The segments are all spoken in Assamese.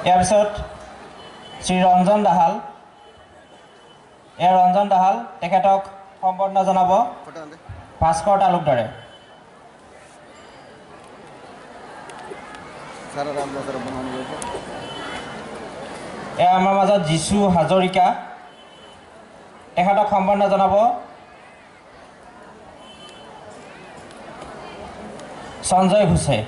ইয়াৰ পিছত শ্ৰী ৰঞ্জন দাহাল ৰঞ্জন দাহাল তেখেতক সম্বৰ্ধনা জনাব ভাস্কৰ তালুকদাৰে। আমাৰ মাজত যিচু হাজৰিকা তেখেতক সম্বৰ্ধনা জনাব সঞ্জয় ঘোষে।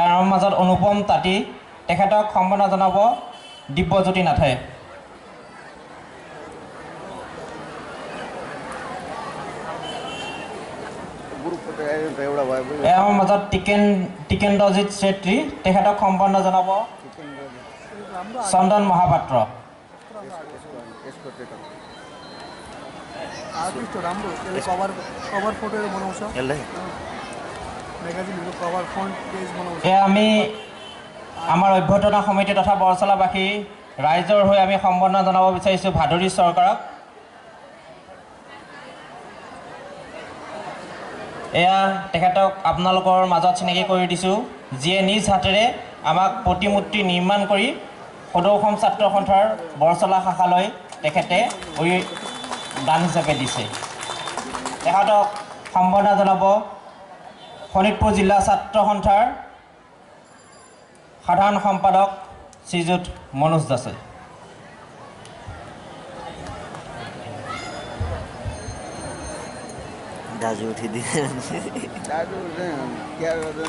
আমাৰ মাজত অনুপম তাঁতী তেখেতক সম্বৰ্ধনা জনাব দিব্যজ্যোতি নাথে। আমাৰ মাজত টিকেন্দ্ৰজিৎ চেত্ৰী তেখেতক সম্বৰ্ধনা জনাব চন্দন মহাপাত্ৰ। আমি আমাৰ অভ্যৰ্থনা সমিতি তথা বৰচলাবাসী ৰাইজৰ হৈ আমি সম্বৰ্ধনা জনাব বিচাৰিছোঁ ভাদুৰী চৰকাৰক। এয়া তেখেতক আপোনালোকৰ মাজত চিনাকি কৰি দিছোঁ, যিয়ে নিজ হাতেৰে আমাক প্ৰতিমূৰ্তি নিৰ্মাণ কৰি সদৌ অসম ছাত্ৰ সন্থাৰ বৰচলা শাখালৈ তেখেতে দান হিচাপে দিছে। তেখেতক সম্বৰ্ধনা জনাব শোণিতপুৰ জিলা ছাত্ৰ সন্থাৰ সাধাৰণ সম্পাদক শ্ৰীযুত মনোজ দাসে। দাজু উঠি দিয়ে